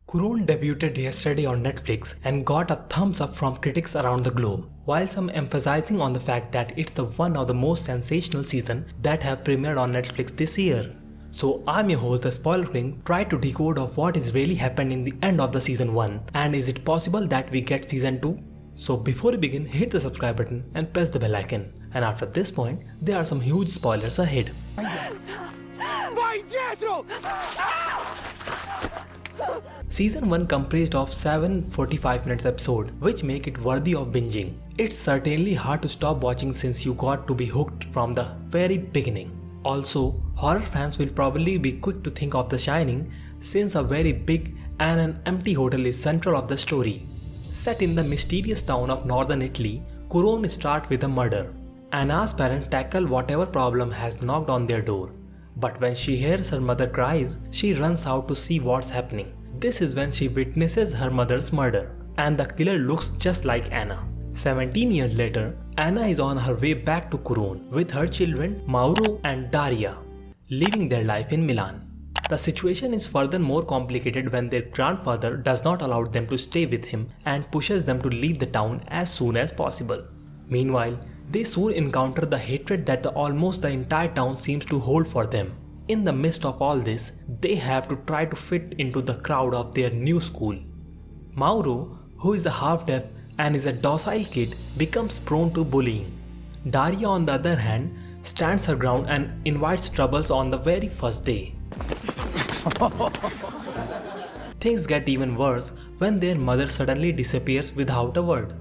Kurun debuted yesterday on Netflix and got a thumbs up from critics around the globe, while some emphasizing on the fact that it's the one of the most sensational seasons that have premiered on Netflix this year. So I'm your host, The Spoiler King, try to decode of what is really happened in the end of the season 1 and is it possible that we get season 2? So before we begin, hit the subscribe button and press the bell icon. And after this point, there are some huge spoilers ahead. Vai dietro! Season 1 comprised of 7 45 minutes episodes, which make it worthy of binging. It's certainly hard to stop watching since you got to be hooked from the very beginning. Also, horror fans will probably be quick to think of The Shining since a very big and an empty hotel is central of the story. Set in the mysterious town of northern Italy, Kurun starts with a murder. Anna's parents tackle whatever problem has knocked on their door. But when she hears her mother cries, she runs out to see what's happening. This is when she witnesses her mother's murder, and the killer looks just like Anna. 17 years later, Anna is on her way back to Kurun with her children Mauro and Daria, living their life in Milan. The situation is further more complicated when their grandfather does not allow them to stay with him and pushes them to leave the town as soon as possible. Meanwhile, they soon encounter the hatred that almost the entire town seems to hold for them. In the midst of all this, they have to try to fit into the crowd of their new school. Mauro, who is a half-deaf and is a docile kid, becomes prone to bullying. Daria, on the other hand, stands her ground and invites troubles on the very first day. Things get even worse when their mother suddenly disappears without a word.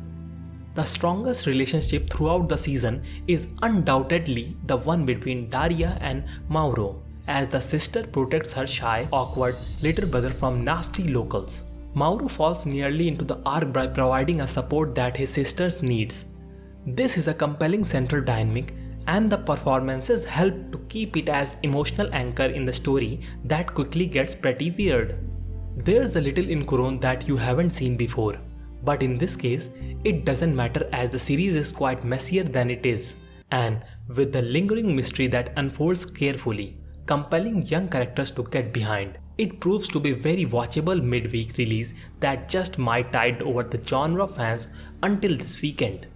The strongest relationship throughout the season is undoubtedly the one between Daria and Mauro, as the sister protects her shy, awkward little brother from nasty locals. Mauro falls nearly into the arc by providing a support that his sister needs. This is a compelling central dynamic, and the performances help to keep it as emotional anchor in the story that quickly gets pretty weird. There's a little in Kurun that you haven't seen before, but in this case, it doesn't matter as the series is quite messier than it is, and with the lingering mystery that unfolds carefully, compelling young characters to get behind. It proves to be very watchable midweek release that just might tide over the genre fans until this weekend.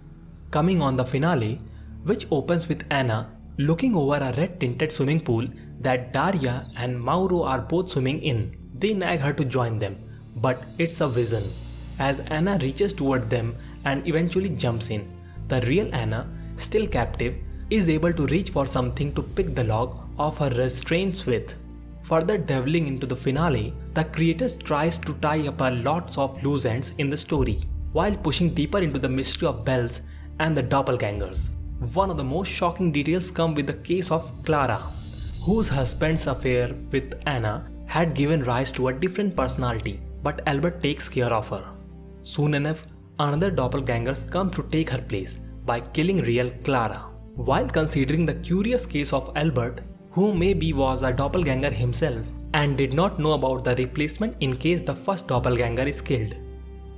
Coming on the finale, which opens with Anna looking over a red-tinted swimming pool that Daria and Mauro are both swimming in. They nag her to join them, but it's a vision. As Anna reaches toward them and eventually jumps in, the real Anna, still captive, is able to reach for something to pick the lock of her restraints with. Further delving into the finale, the creators tries to tie up a lots of loose ends in the story, while pushing deeper into the mystery of Bells and the doppelgangers. One of the most shocking details come with the case of Clara, whose husband's affair with Anna had given rise to a different personality, but Albert takes care of her. Soon enough, another doppelganger comes to take her place by killing real Clara. While considering the curious case of Albert, who maybe was a doppelganger himself and did not know about the replacement in case the first doppelganger is killed,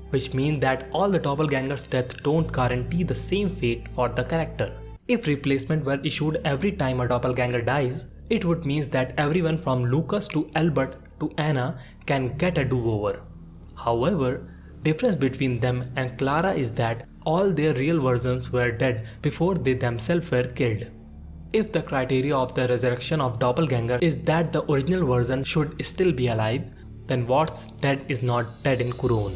which means that all the doppelgangers' death don't guarantee the same fate for the character. If replacement were issued every time a doppelganger dies, it would mean that everyone from Lucas to Albert to Anna can get a do-over. However, difference between them and Clara is that all their real versions were dead before they themselves were killed. If the criteria of the resurrection of doppelganger is that the original version should still be alive, then what's dead is not dead in Kurun.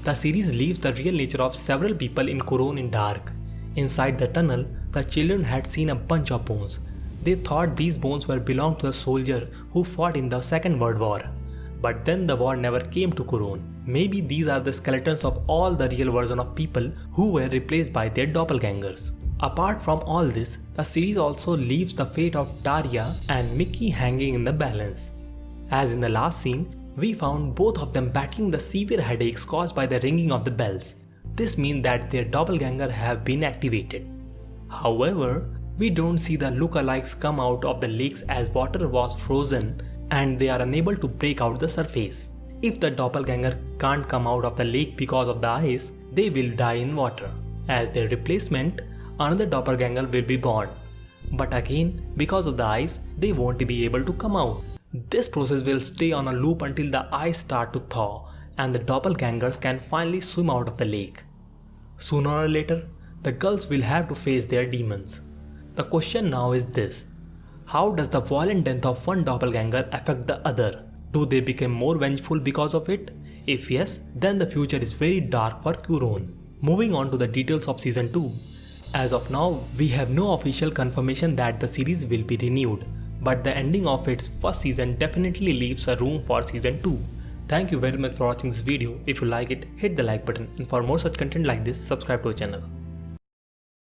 The series leaves the real nature of several people in Kurun in dark. Inside the tunnel, the children had seen a bunch of bones. They thought these bones were belonged to the soldier who fought in the Second World War. But then the war never came to Kurun. Maybe these are the skeletons of all the real version of people who were replaced by their doppelgangers. Apart from all this, the series also leaves the fate of Daria and Mickey hanging in the balance. As in the last scene, we found both of them battling the severe headaches caused by the ringing of the bells. This means that their doppelganger have been activated. However, we don't see the lookalikes come out of the lakes as water was frozen and they are unable to break out the surface. If the doppelganger can't come out of the lake because of the ice, they will die in water. As their replacement, another doppelganger will be born. But again, because of the ice, they won't be able to come out. This process will stay on a loop until the ice starts to thaw and the doppelgangers can finally swim out of the lake. Sooner or later, the girls will have to face their demons. The question now is this: how does the violent death of one doppelganger affect the other? Do they become more vengeful because of it? If yes, then the future is very dark for Curon. Moving on to the details of Season 2. As of now, we have no official confirmation that the series will be renewed, but the ending of its first season definitely leaves a room for Season 2. Thank you very much for watching this video. If you like it, hit the like button, and for more such content like this, subscribe to our channel.